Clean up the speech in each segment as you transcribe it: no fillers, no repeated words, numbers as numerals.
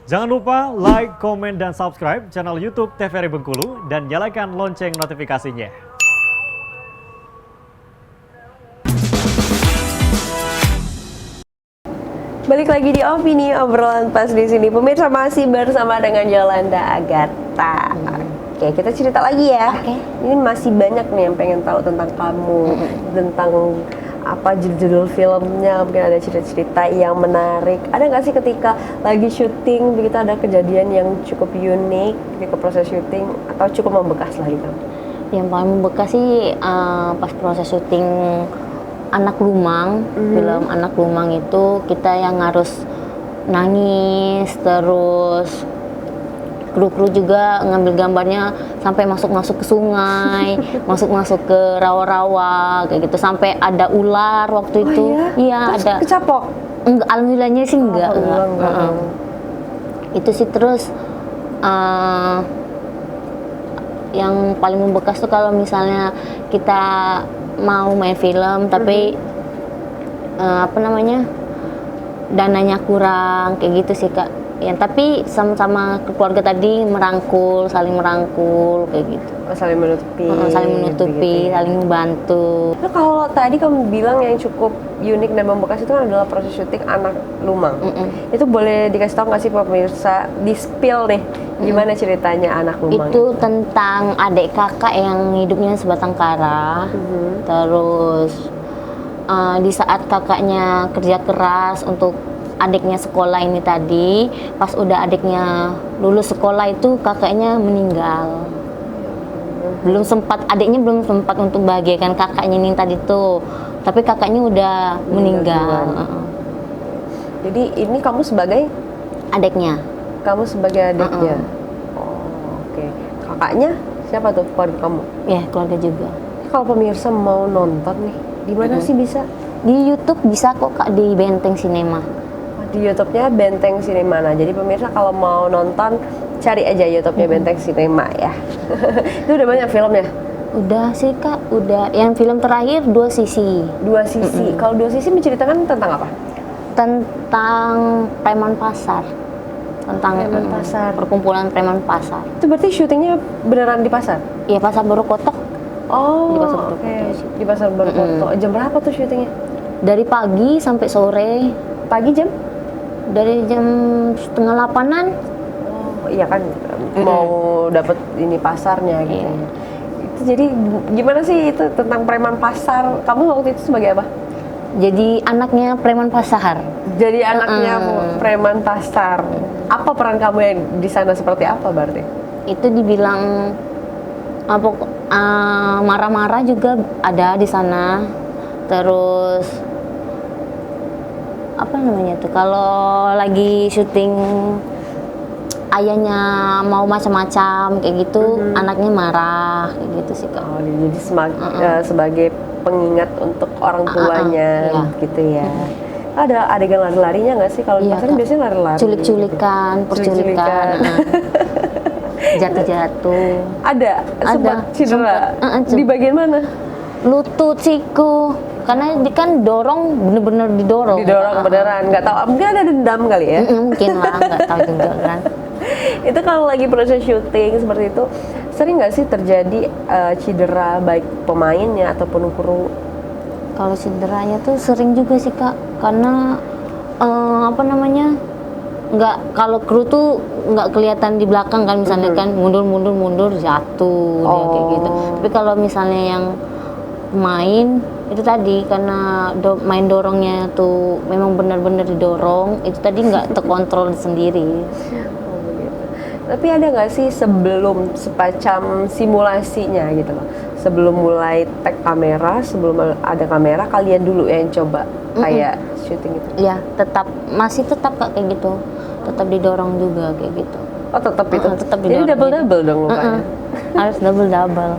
Jangan lupa like, komen, dan subscribe channel YouTube TVRI Bengkulu dan nyalakan lonceng notifikasinya. Balik lagi di Opini Obrolan Pas di sini. Pemirsa masih bersama dengan Yolanda Agatha. Oke, kita cerita lagi ya. Ini masih banyak nih yang pengen tahu tentang kamu, tentang apa judul filmnya, mungkin ada cerita-cerita yang menarik. Ada nggak sih ketika lagi syuting begitu ada kejadian yang cukup unik ketika proses syuting atau cukup membekas lah di kamu? Yang paling membekas sih pas proses syuting Anak Lumang, film Anak Lumang itu kita yang harus nangis, terus kru-kru juga ngambil gambarnya sampai masuk-masuk ke sungai, masuk-masuk ke rawa-rawa kayak gitu, sampai ada ular waktu itu. Iya, terus ada. Kecapok? Enggak, alhamdulillahnya sih enggak. Itu sih. Terus yang paling membekas tuh kalau misalnya kita mau main film tapi dananya kurang kayak gitu sih Kak. Ya, tapi sama-sama keluarga tadi saling merangkul kayak gitu. Saling menutupi, gitu ya. Saling membantu. Nah, kalau tadi kamu bilang yang cukup unik dan membekas itu kan adalah proses syuting Anak Lumang. Itu boleh dikasih tahu nggak sih pemirsa, di-spill nih, gimana ceritanya Anak Lumang? Itu tentang adik kakak yang hidupnya sebatang kara. Terus di saat kakaknya kerja keras untuk adiknya sekolah ini tadi, pas udah adiknya lulus sekolah itu kakaknya meninggal. Adiknya belum sempat untuk bahagiakan kakaknya ini tadi tuh, tapi kakaknya udah meninggal. Jadi ini kamu sebagai adiknya. Kamu sebagai adiknya. Oke. Kakaknya siapa tuh, keluarga kamu? Ya, keluarga juga. Kalau pemirsa mau nonton nih, di mana sih bisa? Di YouTube bisa kok Kak, di Benteng Cinema. Di YouTube-nya Benteng Cinema. Nah, jadi pemirsa kalau mau nonton cari aja YouTube-nya Benteng Cinema ya. Itu udah banyak filmnya? Udah sih Kak, udah. Yang film terakhir Dua Sisi. Dua Sisi. Kalau Dua Sisi menceritakan tentang apa? Tentang preman pasar. Tentang preman pasar. Perkumpulan preman pasar. Itu berarti syutingnya beneran di pasar? Iya, Pasar Baru Kotok. Oh, di Pasar Baru Kotok. Di Pasar Baru Kotok. Jam berapa tuh syutingnya? Dari pagi sampai sore. Pagi jam? Dari jam 7:30-an. Oh iya kan, mau dapet ini pasarnya gitu. Itu jadi gimana sih itu tentang preman pasar? Kamu waktu itu sebagai apa? Jadi anaknya preman pasar. Jadi anaknya preman pasar. Apa peran kamu yang di sana, seperti apa berarti? Itu dibilang marah-marah juga ada di sana. Terus apa namanya tuh, kalau lagi syuting ayahnya mau macam-macam kayak gitu, anaknya marah kayak gitu sih Kak. Oh, jadi sebagai pengingat untuk orang tuanya gitu ya. Ada adegan lari-larinya nggak sih? Kalau di pasar biasanya lari-lari, culik-culikan, perculikan, jatuh-jatuh. Ada sempat cedera. Di bagian mana? Lutut, siku. Karena dia kan bener-bener didorong beneran, nggak tahu, mungkin ada dendam kali ya. Mungkin lah, nggak tahu juga kan. Itu kalau lagi proses syuting seperti itu, sering nggak sih terjadi cedera baik pemainnya ataupun kru? Kalau cederanya tuh sering juga sih Kak, karena kalau kru tuh nggak kelihatan di belakang kan, misalnya kan mundur jatuh dia kayak gitu. Tapi kalau misalnya yang pemain itu tadi, karena main dorongnya tuh memang benar-benar didorong, itu tadi nggak terkontrol sendiri. Tapi ada nggak sih sebelum semacam simulasinya gitu loh, sebelum mulai tag kamera, sebelum ada kamera, kalian dulu yang coba kayak syuting itu? Iya, masih tetap Kak kayak gitu, tetap didorong juga kayak gitu. Oh tetap itu? Tetap Jadi didorong. double dong lukanya? Harus double.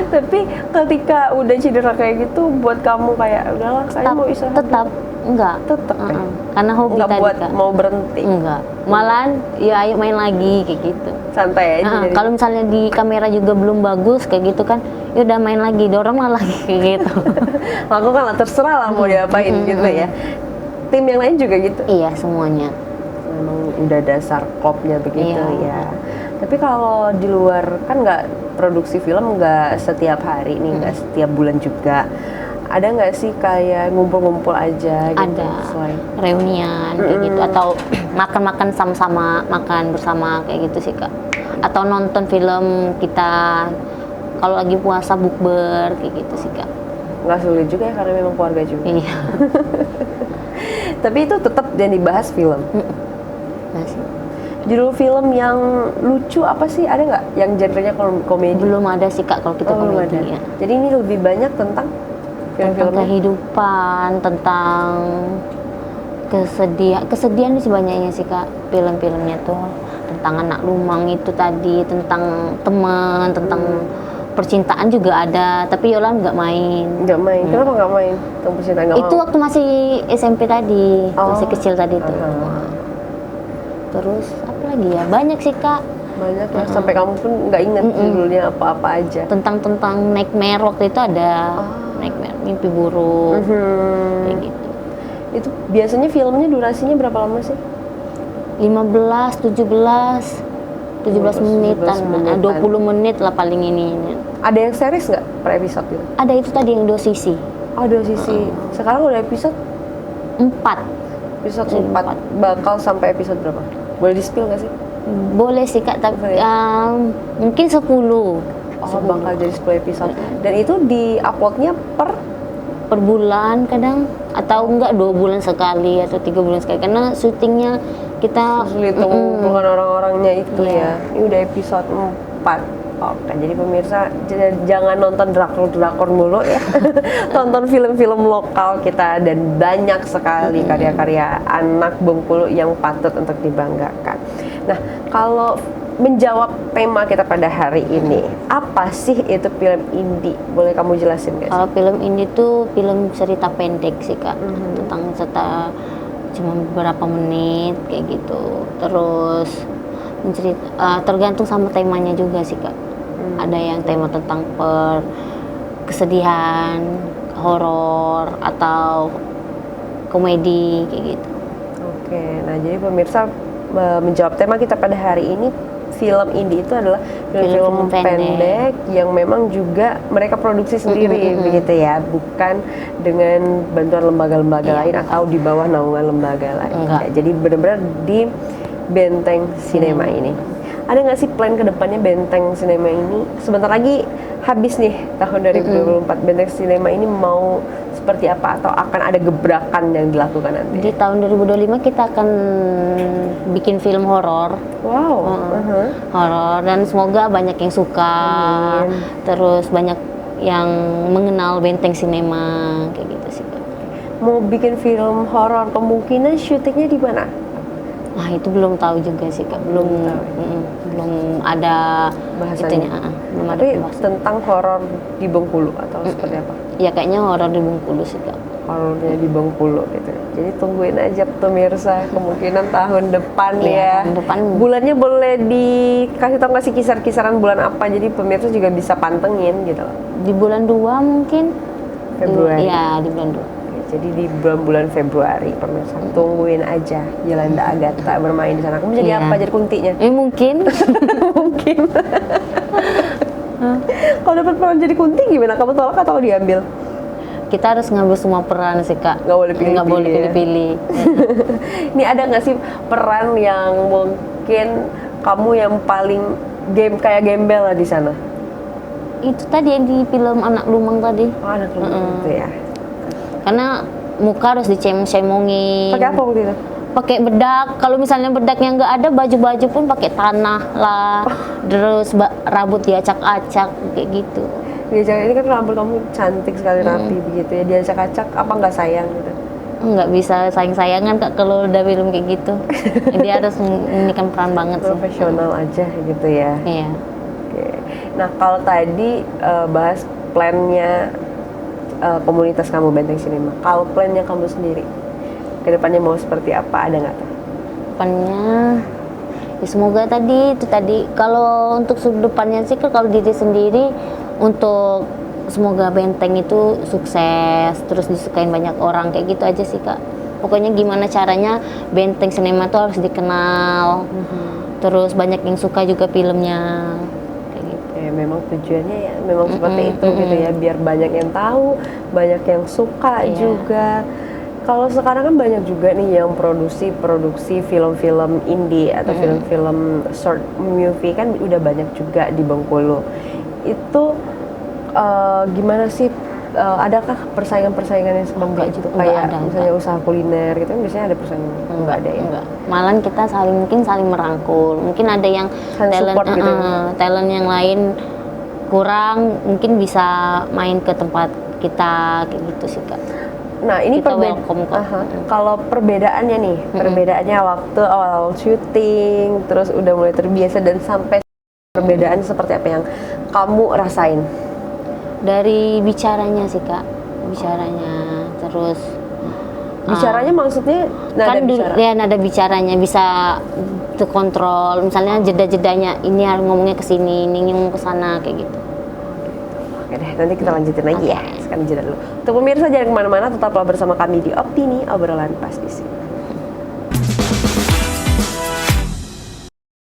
Tapi ketika udah cedera kayak gitu, buat kamu kayak udahlah, saya mau istirahat. Tetap enggak. Tetap ya? Karena hobi enggak tadi buat Kak. mau berhenti. Enggak. Malahan ya ayo main lagi kayak gitu. Santai aja. Kalau misalnya di kamera juga belum bagus kayak gitu kan, ya udah main lagi, dorong lagi kayak gitu. Lakukan lah, terserah lah mau diapain gitu ya. Tim yang lain juga gitu? Iya, semuanya. Memang udah dasar klopnya begitu Iya. ya. Tapi kalau di luar kan nggak produksi film nggak setiap hari nih, nggak setiap bulan juga. Ada nggak sih kayak ngumpul-ngumpul aja gitu? Ada Selain reunian kayak gitu, atau makan-makan sama-sama, makan bersama kayak gitu sih Kak. Atau nonton film kita kalau lagi puasa bukber kayak gitu sih Kak. nggak sulit juga ya karena memang keluarga juga. Iya. Tapi itu tetap yang dibahas film. Masih. Judul film yang lucu apa sih? Ada nggak yang genrenya komedi? Belum ada sih Kak kalau kita Oh, belum komedi ada. ya. Jadi ini lebih banyak tentang Tentang film-filmnya. kehidupan, tentang kesedihan sih banyaknya sih Kak, film-filmnya tuh tentang anak lumang itu tadi, tentang teman, tentang percintaan juga ada, tapi Yolan nggak main. Nggak main. Kenapa nggak main? Tentang percintaan nggak Itu mau? waktu masih SMP tadi, Oh. masih kecil tadi tuh. Terus apa lagi ya? Banyak sih Kak, Banyak ya. Sampai kamu pun nggak ingat judulnya apa-apa aja. tentang nightmare waktu itu ada nightmare, mimpi buruk kayak gitu. Itu biasanya filmnya durasinya berapa lama sih? 15, 17 menitan, 17 20 menit lah paling ini. Ada yang series nggak per episode gitu? Ada itu tadi yang 2 sisi, Oh, dua sisi. Sekarang udah episode 4. episode 4. Bakal sampai episode berapa? Boleh di-spill nggak sih? Boleh sih Kak, tapi Boleh. mungkin 10. Oh, bakal jadi 10 episode. Dan itu di-uploadnya Per bulan kadang, atau enggak 2 bulan sekali atau 3 bulan sekali, karena syutingnya kita sulit mengumpulkan orang-orangnya itu Iya. ya. Ini udah episode 4. Oke, jadi pemirsa jangan nonton drakor mulu ya. Tonton film-film lokal kita, dan banyak sekali karya-karya anak Bengkulu yang patut untuk dibanggakan. Nah, kalau menjawab tema kita pada hari ini, apa sih itu film indie? Boleh kamu jelasin guys? Kalau film ini tuh film cerita pendek sih Kak, tentang cuma beberapa menit kayak gitu. Terus tergantung sama temanya juga sih Kak. Ada yang tema tentang kesedihan, horor, atau komedi kayak gitu. Oke, nah jadi pemirsa menjawab tema kita pada hari ini, film indie itu adalah film-film Film-film pendek yang memang juga mereka produksi sendiri begitu ya, bukan dengan bantuan lembaga-lembaga Iya, lain atau di bawah naungan lembaga lain. Enggak. Ya, jadi benar-benar di Benteng Cinema ini. Ada nggak sih plan kedepannya Benteng Cinema ini? Sebentar lagi habis nih tahun 2024. Benteng Cinema ini mau seperti apa, atau akan ada gebrakan yang dilakukan nanti? Di tahun 2025 kita akan bikin film horor. Wow. Horor, dan semoga banyak yang suka. Amin. Terus banyak yang mengenal Benteng Cinema kayak gitu sih Kak. Mau bikin film horor, kemungkinan syutingnya di mana? Nah itu belum tahu juga sih Kak, belum belum ada Bahasanya. itunya, belum ada Tapi pembahasan. tentang horor di Bengkulu atau seperti apa? Ya kayaknya horor di Bengkulu sih Kak. Horornya di Bengkulu gitu. Jadi tungguin aja pemirsa, kemungkinan tahun depan Iya, ya. tahun depan. Bulannya boleh dikasih tahu nggak sih kisaran bulan apa? Jadi pemirsa juga bisa pantengin gitu. Di bulan 2 mungkin. Februari. Iya, di bulan 2. Jadi di bulan Februari pemirsa, tungguin aja Yolanda Agatha bermain di sana. Kamu jadi Iya. apa? Jadi kuntinya? Mungkin. Mungkin. Kalau dapat peran jadi kunti gimana? Kamu tolak atau diambil? Kita harus ngambil semua peran sih Kak. Nggak boleh pilih-pilih Nggak boleh ya. pilih-pilih. Ini ada nggak sih peran yang mungkin kamu yang paling kayak gembel lah di sana? Itu tadi yang di film Anak Lumang tadi. Oh, anak lu gitu ya. Karena muka harus dicemong-cemongin. Pakai apa waktu itu? Pakai bedak. Kalau misalnya bedaknya nggak ada, baju-baju pun pakai tanah lah. Terus rambut diacak-acak kayak gitu. Diajak, ini kan rambut kamu cantik sekali, rapi begitu ya. Diacak-acak apa nggak sayang gitu? Nggak bisa sayang-sayangan Kak kalau udah film kayak gitu. Dia harus memberikan peran banget sih. Profesional aja gitu ya. Iya. Oke. Nah kalau tadi bahas plannya komunitas kamu Benteng Cinema, kalau plannya kamu sendiri kedepannya mau seperti apa, ada nggak tuh? Depannya ya semoga itu tadi kalau untuk sudut depannya sih kalau diri sendiri, untuk semoga Benteng itu sukses terus disukain banyak orang kayak gitu aja sih Kak. pokoknya gimana caranya Benteng Sinema tuh harus dikenal. Terus banyak yang suka juga filmnya kayak gitu. Ya memang tujuannya ya memang seperti itu gitu ya, biar banyak yang tahu, banyak yang suka juga. Kalau sekarang kan banyak juga nih yang produksi film-film indie atau film-film short movie kan udah banyak juga di Bengkulu. Itu gimana sih? Adakah persaingan-persaingan yang seperti itu? Kayak misalnya usaha kuliner gitu kan biasanya ada persaingan? Enggak ada ya? Enggak. Malahan kita mungkin saling merangkul. Mungkin ada yang talent, gitu talent yang lain kurang, mungkin bisa main ke tempat kita kayak gitu sih Kak. Nah ini kalau perbedaannya nih, perbedaannya waktu awal syuting, terus udah mulai terbiasa dan sampai perbedaan seperti apa yang kamu rasain? Dari bicaranya sih Kak, terus bicaranya maksudnya kan nada bicaranya bisa terkontrol, misalnya jeda-jedanya ini harus ngomongnya ke sini, ini ngomong ke sana kayak gitu. Oke deh, nanti kita lanjutin lagi ya. Sekarang jeda dulu. Untuk pemirsa jangan kemana-mana, tetaplah bersama kami di Opini, obrolan pas di sini.